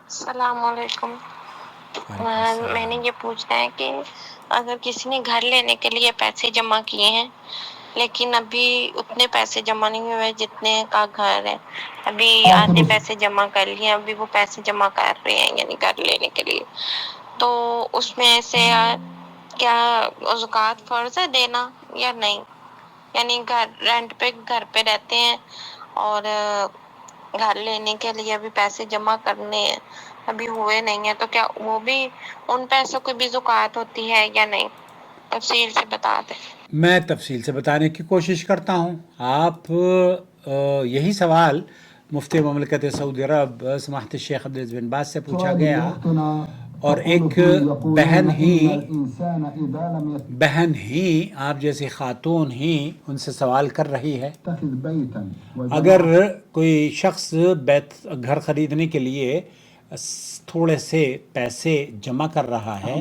السلام علیکم۔ وعلیکم السلام۔ میں نے یہ پوچھنا ہے کہ اگر کسی نے گھر لینے کے لیے پیسے جمع کیے ہیں لیکن ابھی اتنے پیسے جمع نہیں ہوئے جتنے کا گھر ہے، ابھی آدھے پیسے جمع کر لیے، ابھی وہ پیسے جمع کر رہے ہیں یعنی گھر لینے کے لیے، تو اس میں سے کیا زکوٰۃ فرض ہے دینا یا نہیں؟ یعنی رینٹ پہ گھر پہ رہتے ہیں اور گھر لینے کے لیے ابھی پیسے جمع کرنے ہیں، ابھی ہوئے نہیں ہیں، تو کیا وہ بھی ان پیسوں کی بھی زکوٰۃ ہوتی ہے یا نہیں؟ تفصیل سے بتا دیں۔ میں تفصیل سے بتانے کی کوشش کرتا ہوں۔ آپ یہی سوال مفتی مملکت سعودی عرب سماحت الشیخ عبدالعزیز بن باز سے پوچھا گیا، اور ایک بہن ہی آپ جیسی خاتون ہی ان سے سوال کر رہی ہے، اگر کوئی شخص گھر خریدنے کے لیے تھوڑے سے پیسے جمع کر رہا ہے،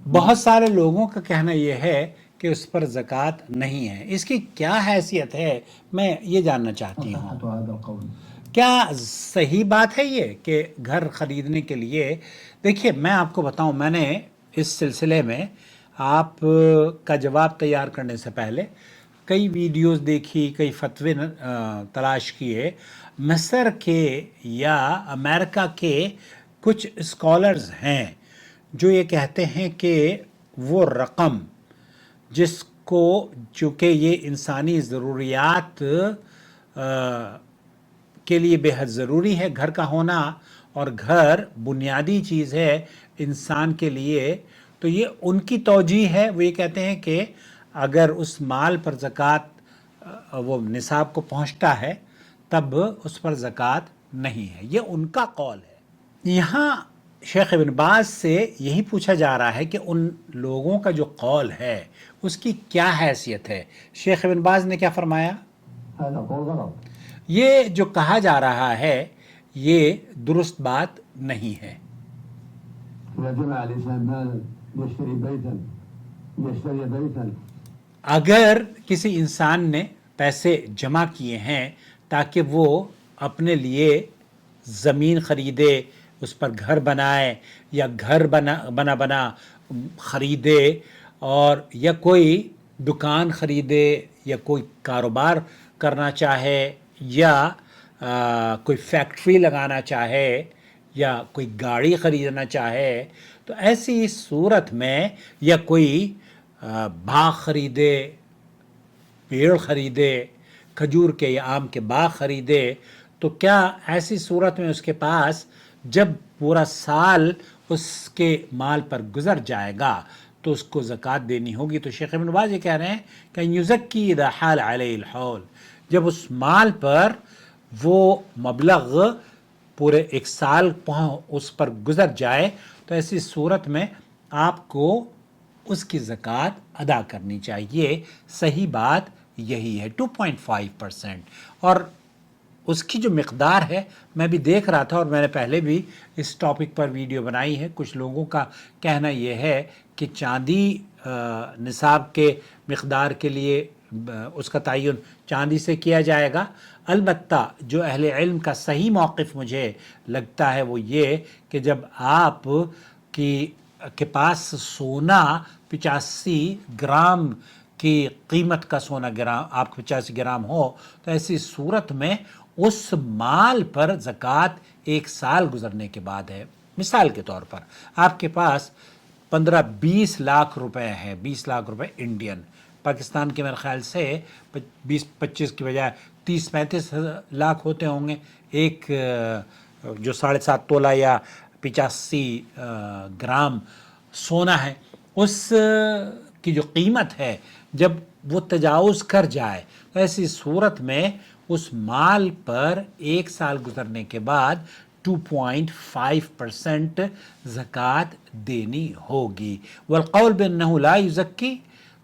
بہت سارے لوگوں کا کہنا یہ ہے کہ اس پر زکوٰۃ نہیں ہے۔ اس کی کیا حیثیت ہے، میں یہ جاننا چاہتی ہوں۔ کیا صحیح بات ہے یہ کہ گھر خریدنے کے لیے؟ دیکھیے میں آپ کو بتاؤں، میں نے اس سلسلے میں آپ کا جواب تیار کرنے سے پہلے کئی ویڈیوز دیکھی، کئی فتوے تلاش کیے۔ مصر کے یا امریکہ کے کچھ اسکالرز ہیں جو یہ کہتے ہیں کہ وہ رقم جس کو، چونکہ یہ انسانی ضروریات کے لیے بے حد ضروری ہے گھر کا ہونا، اور گھر بنیادی چیز ہے انسان کے لیے، تو یہ ان کی توجیہ ہے۔ وہ یہ کہتے ہیں کہ اگر اس مال پر زکوٰۃ وہ نصاب کو پہنچتا ہے تب اس پر زکوٰۃ نہیں ہے، یہ ان کا قول ہے۔ یہاں شیخ ابن باز سے یہی پوچھا جا رہا ہے کہ ان لوگوں کا جو قول ہے اس کی کیا حیثیت ہے۔ شیخ ابن باز نے کیا فرمایا؟ یہ جو کہا جا رہا ہے یہ درست بات نہیں ہے۔ اگر کسی انسان نے پیسے جمع کیے ہیں تاکہ وہ اپنے لیے زمین خریدے، اس پر گھر بنائے، یا گھر بنا خریدے، اور یا کوئی دکان خریدے، یا کوئی کاروبار کرنا چاہے، یا کوئی فیکٹری لگانا چاہے، یا کوئی گاڑی خریدنا چاہے، تو ایسی صورت میں، یا کوئی باغ خریدے، پیڑ خریدے، کھجور کے یا آم کے باغ خریدے، تو کیا ایسی صورت میں اس کے پاس جب پورا سال اس کے مال پر گزر جائے گا تو اس کو زکوٰۃ دینی ہوگی؟ تو شیخ ابن باز یہ کہہ رہے ہیں کہ یزکی اذا حال علیہ الحول، جب اس مال پر وہ مبلغ پورے ایک سال اس پر گزر جائے تو ایسی صورت میں آپ کو اس کی زکوٰۃ ادا کرنی چاہیے۔ صحیح بات یہی ہے، 2.5%۔ اور اس کی جو مقدار ہے، میں بھی دیکھ رہا تھا اور میں نے پہلے بھی اس ٹاپک پر ویڈیو بنائی ہے، کچھ لوگوں کا کہنا یہ ہے کہ چاندی نصاب کے مقدار کے لیے اس کا تعین چاندی سے کیا جائے گا۔ البتہ جو اہل علم کا صحیح موقف مجھے لگتا ہے وہ یہ کہ جب آپ کے پاس سونا 85 گرام کی قیمت کا سونا آپ کو 85 گرام ہو، تو ایسی صورت میں اس مال پر زکوٰۃ ایک سال گزرنے کے بعد ہے۔ مثال کے طور پر آپ کے پاس 15-20 لاکھ روپے ہے، 20 لاکھ روپے انڈین، پاکستان کے میرے خیال سے 20-25 کی بجائے 30-35 لاکھ ہوتے ہوں گے۔ ایک جو 7.5 تولہ یا 85 گرام سونا ہے، اس کی جو قیمت ہے جب وہ تجاوز کر جائے تو ایسی صورت میں اس مال پر ایک سال گزرنے کے بعد 2.5% زکوٰۃ دینی ہوگی۔ والقول بأنه لا یزکی،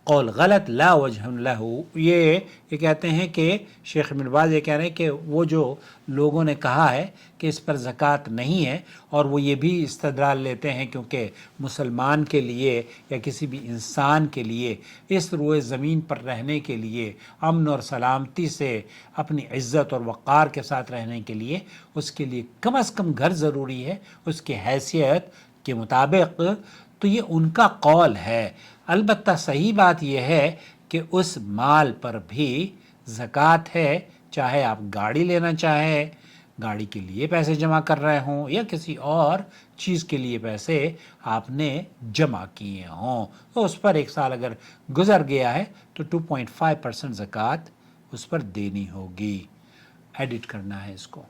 قول غلط لا وجہ لہ، یہ کہتے ہیں کہ شیخ ابن باز یہ کہہ رہے ہیں کہ وہ جو لوگوں نے کہا ہے کہ اس پر زکوٰۃ نہیں ہے، اور وہ یہ بھی استدلال لیتے ہیں کیونکہ مسلمان کے لیے یا کسی بھی انسان کے لیے اس روئے زمین پر رہنے کے لیے، امن اور سلامتی سے اپنی عزت اور وقار کے ساتھ رہنے کے لیے اس کے لیے کم از کم گھر ضروری ہے اس کی حیثیت کے مطابق. تو یہ ان کا قول ہے. البتہ صحیح بات یہ ہے کہ اس مال پر بھی زکوٰۃ ہے، چاہے آپ گاڑی لینا چاہیں، گاڑی کے لیے پیسے جمع کر رہے ہوں، یا کسی اور چیز کے لیے پیسے آپ نے جمع کیے ہوں، تو اس پر ایک سال اگر گزر گیا ہے تو 2.5% زکوٰۃ اس پر دینی ہوگی. ایڈٹ کرنا ہے اس کو.